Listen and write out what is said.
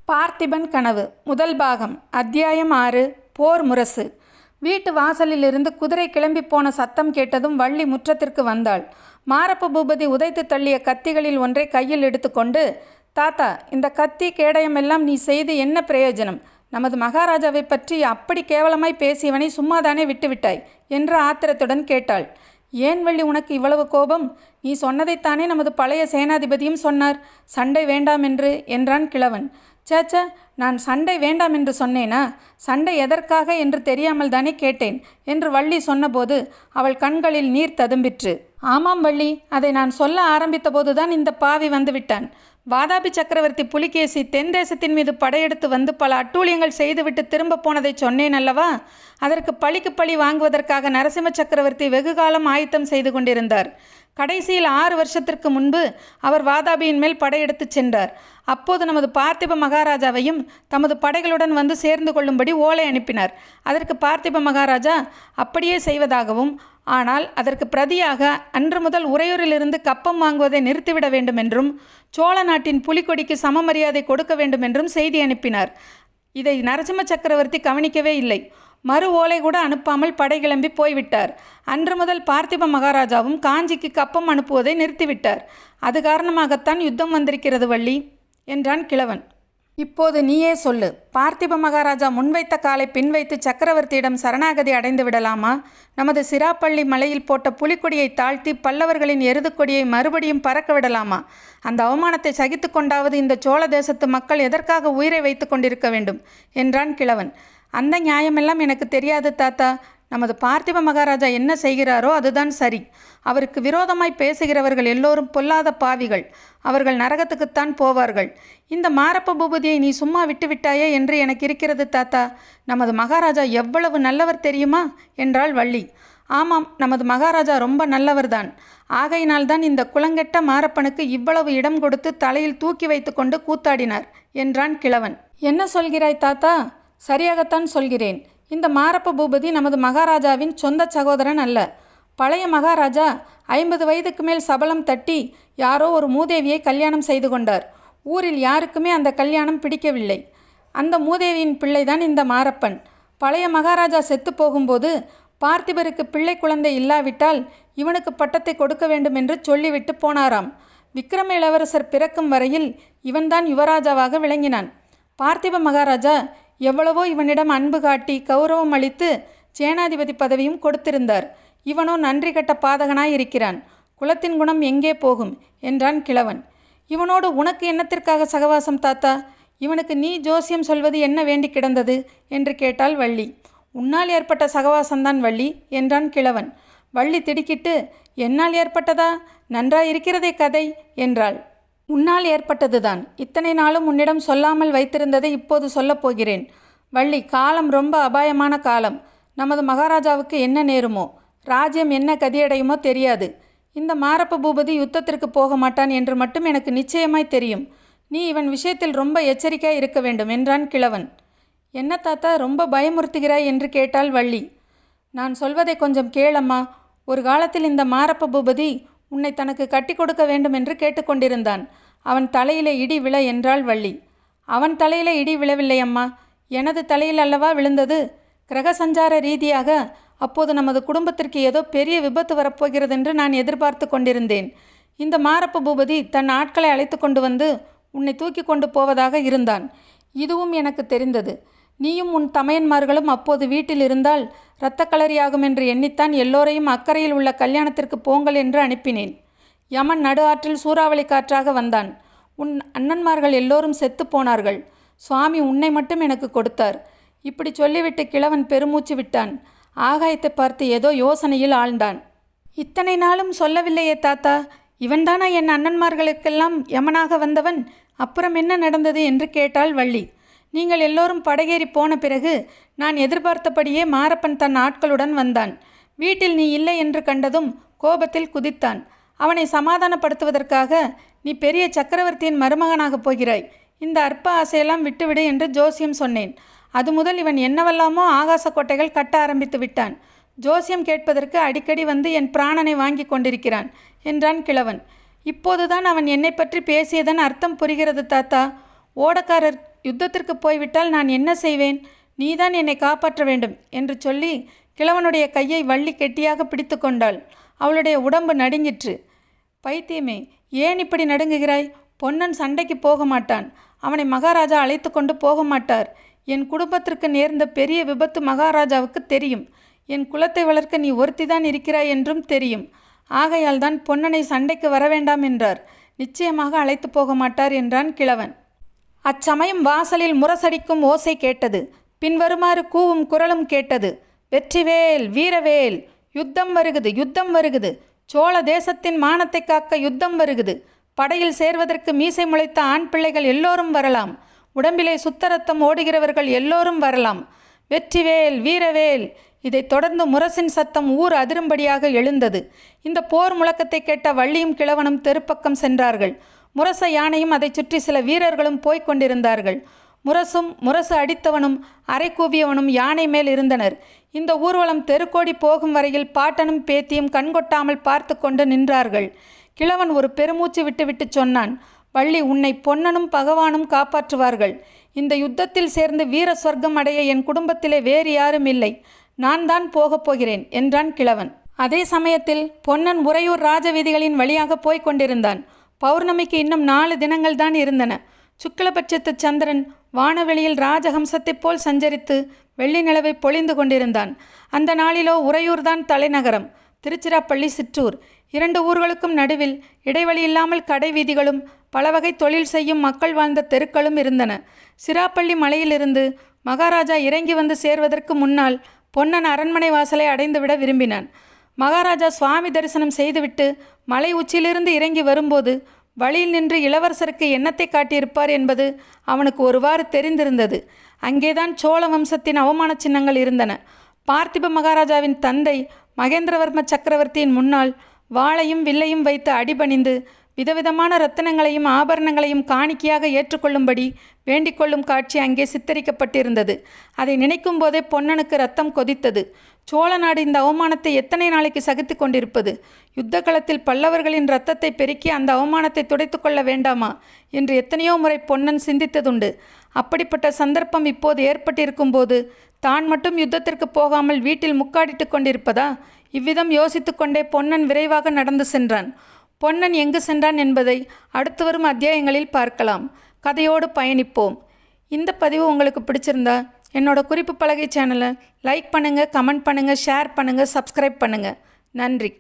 பார்த்திபன் கனவு முதல் பாகம் அத்தியாயம் 6 போர் முரசு. வீட்டு வாசலிலிருந்து குதிரை கிளம்பி போன சத்தம் கேட்டதும் வள்ளி முற்றத்திற்கு வந்தாள். மாரப்ப பூபதி உதைத்து தள்ளிய கத்திகளில் ஒன்றை கையில் எடுத்துக்கொண்டு, தாத்தா, இந்த கத்தி கேடயமெல்லாம் நீ செய்து என்ன பிரயோஜனம்? நமது மகாராஜாவை பற்றி அப்படி கேவலமாய் பேசியவனை சும்மாதானே விட்டுவிட்டாய் என்ற ஆத்திரத்துடன் கேட்டாள். ஏன் வள்ளி உனக்கு இவ்வளவு கோபம்? நீ சொன்னதைத்தானே நமது பழைய சேனாதிபதியும் சொன்னார், சண்டை வேண்டாம் என்றான் கிழவன். சேச்ச, நான் சண்டை வேண்டாம் என்று சொன்னேனா? சண்டை எதற்காக என்று தெரியாமல் தானே கேட்டேன் என்று வள்ளி சொன்னபோது அவள் கண்களில் நீர் ததும்பிற்று. ஆமாம் வள்ளி, அதை நான் சொல்ல ஆரம்பித்த போதுதான் இந்த பாவி வந்துவிட்டான். வாதாபி சக்கரவர்த்தி புலிகேசி தென் தேசத்தின் மீது படையெடுத்து வந்து பல அட்டூழியங்கள் செய்துவிட்டு திரும்ப போனதை சொன்னேன் அல்லவா? அதற்கு பழிக்கு பழி வாங்குவதற்காக நரசிம்ம சக்கரவர்த்தி வெகுகாலம் ஆயத்தம் செய்து கொண்டிருந்தார். கடைசியில் 6 வருஷத்திற்கு முன்பு அவர் வாதாபியின் மேல் படையெடுத்து சென்றார். அப்போது நமது பார்த்திப மகாராஜாவையும் தமது படைகளுடன் வந்து சேர்ந்து கொள்ளும்படி ஓலை அனுப்பினார். அதற்கு பார்த்திப மகாராஜா அப்படியே செய்வதாகவும், ஆனால் அதற்கு பிரதியாக அன்று முதல் உறையூரிலிருந்து கப்பம் வாங்குவதை நிறுத்திவிட வேண்டுமென்றும் சோழ நாட்டின் புலிகொடிக்கு சமமரியாதை கொடுக்க வேண்டுமென்றும் செய்தி அனுப்பினார். இதை நரசிம்ம சக்கரவர்த்தி கவனிக்கவே இல்லை. மறு ஓலை கூட அனுப்பாமல் படை கிளம்பி போய்விட்டார். அன்று முதல் பார்த்திப மகாராஜாவும் காஞ்சிக்கு கப்பம் அனுப்புவதை நிறுத்திவிட்டார். அது காரணமாகத்தான் யுத்தம் வந்திருக்கிறது வள்ளி என்றான் கிழவன். இப்போது நீயே சொல்லு, பார்த்திப மகாராஜா முன்வைத்த காலை பின்வைத்து சக்கரவர்த்தியிடம் சரணாகதி அடைந்து விடலாமா? நமது சிராப்பள்ளி மலையில் போட்ட புலிக்கொடியை தாழ்த்தி பல்லவர்களின் எருதுக்கொடியை மறுபடியும் பறக்க விடலாமா? அந்த அவமானத்தை சகித்து கொண்டாவது இந்த சோழ தேசத்து மக்கள் எதற்காக உயிரை வைத்து கொண்டிருக்க வேண்டும் என்றான் கிழவன். அந்த நியாயமெல்லாம் எனக்கு தெரியாது தாத்தா. நமது பார்த்திப மகாராஜா என்ன செய்கிறாரோ அதுதான் சரி. அவருக்கு விரோதமாய் பேசுகிறவர்கள் எல்லோரும் பொல்லாத பாவிகள். அவர்கள் நரகத்துக்குத்தான் போவார்கள். இந்த மாரப்ப பூபதியை நீ சும்மா விட்டுவிட்டாயே என்று எனக்கு இருக்கிறது தாத்தா. நமது மகாராஜா எவ்வளவு நல்லவர் தெரியுமா என்றாள் வள்ளி. ஆமாம், நமது மகாராஜா ரொம்ப நல்லவர்தான். ஆகையினால்தான் இந்த குளங்கெட்ட மாரப்பனுக்கு இவ்வளவு இடம் கொடுத்து தலையில் தூக்கி வைத்து கொண்டு கூத்தாடினார் என்றான் கிழவன். என்ன சொல்கிறாய் தாத்தா? சரியாகத்தான் சொல்கிறேன். இந்த மாரப்ப பூபதி நமது மகாராஜாவின் சொந்த சகோதரன் அல்ல. பழைய மகாராஜா 50 வயதுக்கு மேல் சபலம் தட்டி யாரோ ஒரு மூதேவியை கல்யாணம் செய்து கொண்டார். ஊரில் யாருக்குமே அந்த கல்யாணம் பிடிக்கவில்லை. அந்த மூதேவியின் பிள்ளைதான் இந்த மாரப்பன். பழைய மகாராஜா செத்து போகும்போது பார்த்திபருக்கு பிள்ளை குழந்தை இல்லாவிட்டால் இவனுக்கு பட்டத்தை கொடுக்க வேண்டும் என்று சொல்லிவிட்டு போனாராம். விக்ரம இளவரசர் பிறக்கும் வரையில் இவன்தான் யுவராஜாவாக விளங்கினான். பார்த்திப மகாராஜா எவ்வளவோ இவனிடம் அன்பு காட்டி கௌரவம் அளித்து சேனாதிபதி பதவியும் கொடுத்திருந்தார். இவனோ நன்றி கட்ட பாதகனாய் இருக்கிறான். குலத்தின் குணம் எங்கே போகும் என்றான் கிழவன். இவனோடு உனக்கு என்னத்திற்காக சகவாசம் தாத்தா? இவனுக்கு நீ ஜோசியம் சொல்வது என்ன வேண்டி கிடந்தது என்று கேட்டாள் வள்ளி. உன்னால் ஏற்பட்ட சகவாசம்தான் வள்ளி என்றான் கிழவன். வள்ளி திடுக்கிட்டு, என்னால் ஏற்பட்டதா? நன்றாயிருக்கிறதே கதை என்றாள். உன்னால் ஏற்பட்டதுதான். இத்தனை நாளும் உன்னிடம் சொல்லாமல் வைத்திருந்ததை இப்போது சொல்லப்போகிறேன். வள்ளி, காலம் ரொம்ப அபாயமான காலம். நமது மகாராஜாவுக்கு என்ன நேருமோ, ராஜ்யம் என்ன கதியடையுமோ தெரியாது. இந்த மாரப்ப பூபதி யுத்தத்திற்கு போக மாட்டான் என்று மட்டும் எனக்கு நிச்சயமாய் தெரியும். நீ இவன் விஷயத்தில் ரொம்ப எச்சரிக்கையாக இருக்க வேண்டும் என்றான் கிழவன். என்ன தாத்தா, ரொம்ப பயமுறுத்துகிறாய் என்று கேட்டாள் வள்ளி. நான் சொல்வதை கொஞ்சம் கேளம்மா. ஒரு காலத்தில் இந்த மாரப்ப பூபதி உன்னை தனக்கு கட்டி கொடுக்க வேண்டும் என்று கேட்டுக்கொண்டிருந்தான். அவன் தலையிலே இடி விழ என்றாள் வள்ளி. அவன் தலையிலே இடி விழவில்லை அம்மா, எனது தலையில் அல்லவா விழுந்தது. கிரக சஞ்சார ரீதியாக அப்போது நமது குடும்பத்திற்கு ஏதோ பெரிய விபத்து வரப்போகிறது என்று நான் எதிர்பார்த்து கொண்டிருந்தேன். இந்த மாரப்ப பூபதி தன் ஆட்களை அழைத்து கொண்டு வந்து உன்னை தூக்கி கொண்டு போவதாக இருந்தான். இதுவும் எனக்கு தெரிந்தது. நீயும் உன் தமையன்மார்களும் அப்போது வீட்டில் இருந்தால் இரத்தக்களரியாகும் என்று எண்ணித்தான் எல்லோரையும் அக்கறையில் உள்ள கல்யாணத்திற்கு போங்கள் என்று அனுப்பினேன். யமன் நடு ஆற்றில் சூறாவளி காற்றாக வந்தான். உன் அண்ணன்மார்கள் எல்லோரும் செத்து போனார்கள். சுவாமி உன்னை மட்டும் எனக்கு கொடுத்தார். இப்படி சொல்லிவிட்டு கிழவன் பெருமூச்சு விட்டான். ஆகாயத்தை பார்த்து ஏதோ யோசனையில் ஆழ்ந்தான். இத்தனை நாளும் சொல்லவில்லையே தாத்தா, இவன்தானா என் அண்ணன்மார்களுக்கெல்லாம் யமனாக வந்தவன்? அப்புறம் என்ன நடந்தது என்று கேட்டாள் வள்ளி. நீங்கள் எல்லோரும் படகேறி போன பிறகு நான் எதிர்பார்த்தபடியே மாரப்பன் தன் ஆட்களுடன் வந்தான். வீட்டில் நீ இல்லை என்று கண்டதும் கோபத்தில் குதித்தான். அவனை சமாதானப்படுத்துவதற்காக, நீ பெரிய சக்கரவர்த்தியின் மருமகனாகப் போகிறாய், இந்த அற்ப ஆசையெல்லாம் விட்டுவிடு என்று ஜோசியம் சொன்னேன். அது முதல் இவன் என்னவெல்லாமோ ஆகாச கோட்டைகள் கட்ட ஆரம்பித்து விட்டான். ஜோசியம் கேட்பதற்கு அடிக்கடி வந்து என் பிராணனை வாங்கி கொண்டிருக்கிறான் என்றான் கிழவன். இப்போதுதான் அவன் என்னை பற்றி பேசியதன் அர்த்தம் புரிகிறது தாத்தா. ஓடக்காரர் யுத்தத்திற்கு போய்விட்டால் நான் என்ன செய்வேன்? நீதான் என்னை காப்பாற்ற வேண்டும் என்று சொல்லி கிழவனுடைய கையை வள்ளி கெட்டியாக பிடித்து கொண்டாள். அவளுடைய உடம்பு நடுங்கிற்று. பைத்தியமே, ஏன் இப்படி நடுங்குகிறாய்? பொன்னன் சண்டைக்கு போக மாட்டான். அவனை மகாராஜா அழைத்து கொண்டு போக மாட்டார். என் குடும்பத்திற்கு நேர்ந்த பெரிய விபத்து மகாராஜாவுக்கு தெரியும். என் குலத்தை வளர்க்க நீ ஒருத்திதான் இருக்கிறாய் என்றும் தெரியும். ஆகையால் தான் பொன்னனை சண்டைக்கு வரவேண்டாம் என்றார். நிச்சயமாக அழைத்து போக மாட்டார் என்றான் கிழவன். அச்சமயம் வாசலில் முரசடிக்கும் ஓசை கேட்டது. பின்வருமாறு கூவும் குரலும் கேட்டது. வெற்றிவேல், வீரவேல், யுத்தம் வருகுது, யுத்தம் வருகுது. சோழ தேசத்தின் மானத்தை காக்க யுத்தம் வருகுது. படையில் சேர்வதற்கு மீசை முளைத்த ஆண் பிள்ளைகள் எல்லோரும் வரலாம். உடம்பிலே சுத்தரத்தம் ஓடுகிறவர்கள் எல்லோரும் வரலாம். வெற்றிவேல், வீரவேல். இதைத் தொடர்ந்து முரசின் சத்தம் ஊர் அதிரும்படியாக எழுந்தது. இந்த போர் முழக்கத்தை கேட்ட வள்ளியும் கிழவனும் தெருப்பக்கம் சென்றார்கள். முரச யானையும் அதை சுற்றி சில வீரர்களும் போய்க் கொண்டிருந்தார்கள். முரசும் முரசு அடித்தவனும் அரை கூவியவனும் யானை மேல் இருந்தனர். இந்த ஊர்வலம் தெருக்கோடி போகும் வரையில் பாட்டனும் பேத்தியும் கண்கொட்டாமல் பார்த்து கொண்டு நின்றார்கள். கிழவன் ஒரு பெருமூச்சு விட்டுவிட்டு சொன்னான், வள்ளி, உன்னை பொன்னனும் பகவானும் காப்பாற்றுவார்கள். இந்த யுத்தத்தில் சேர்ந்து வீர சொர்க்கம் அடைய என் குடும்பத்திலே வேறு யாரும் இல்லை. நான் தான் போகப் போகிறேன் என்றான் கிழவன். அதே சமயத்தில் பொன்னன் உறையூர் ராஜவீதிகளின் வழியாக போய்க் கொண்டிருந்தான். பௌர்ணமிக்கு இன்னும் 4 தினங்கள் தான் இருந்தன. சுக்லபட்சத்து சந்திரன் வானவெளியில் ராஜஹம்சத்தைப் போல் சஞ்சரித்து வெள்ளி நிலவை பொழிந்து கொண்டிருந்தான். அந்த நாளிலோ உறையூர்தான் தலைநகரம். திருச்சிராப்பள்ளி சிற்றூர். 2 ஊர்களுக்கும் நடுவில் இடைவெளியில்லாமல் கடை வீதிகளும் பல வகை தொழில் செய்யும் மக்கள் வாழ்ந்த தெருக்களும் இருந்தன. சிராப்பள்ளி மலையிலிருந்து மகாராஜா இறங்கி வந்து சேர்வதற்கு முன்னால் பொன்னன் அரண்மனை வாசலை அடைந்துவிட விரும்பினான். மகாராஜா சுவாமி தரிசனம் செய்துவிட்டு மலை உச்சியிலிருந்து இறங்கி வரும்போது வழியில் நின்று இளவரசருக்கு என்னத்தை காட்டியிருப்பார் என்பது அவனுக்கு ஒருவாறு தெரிந்திருந்தது. அங்கேதான் சோழ வம்சத்தின் அவமான சின்னங்கள் இருந்தன. பார்த்திப மகாராஜாவின் தந்தை மகேந்திரவர்ம சக்கரவர்த்தியின் முன்னால் வாளையும் வில்லையும் வைத்து அடிபணிந்து விதவிதமான ரத்தினங்களையும் ஆபரணங்களையும் காணிக்கையாக ஏற்றுக்கொள்ளும்படி வேண்டிக் கொள்ளும் காட்சி அங்கே சித்தரிக்கப்பட்டிருந்தது. அதை நினைக்கும் போதே பொன்னனுக்கு ரத்தம் கொதித்தது. சோழ நாடு இந்த அவமானத்தை எத்தனை நாளைக்கு சகித்து கொண்டிருப்பது? யுத்த களத்தில் பல்லவர்களின் இரத்தத்தை பெருக்கி அந்த அவமானத்தை துடைத்து கொள்ள வேண்டாமா என்று எத்தனையோ முறை பொன்னன் சிந்தித்ததுண்டு. அப்படிப்பட்ட சந்தர்ப்பம் இப்போது ஏற்பட்டிருக்கும் போது தான் மட்டும் யுத்தத்திற்கு போகாமல் வீட்டில் முக்காடிட்டு கொண்டிருப்பதா? இவ்விதம் யோசித்து கொண்டே பொன்னன் விரைவாக நடந்து சென்றான். பொன்னன் எங்கு சென்றான் என்பதை அடுத்து வரும் அத்தியாயங்களில் பார்க்கலாம். கதையோடு பயணிப்போம். இந்த பதிவு உங்களுக்கு பிடிச்சிருந்தா என்னோட குறிப்பு பலகை சேனலை லைக் பண்ணுங்கள், கமெண்ட் பண்ணுங்கள், ஷேர் பண்ணுங்கள், சப்ஸ்கிரைப் பண்ணுங்கள். நன்றி.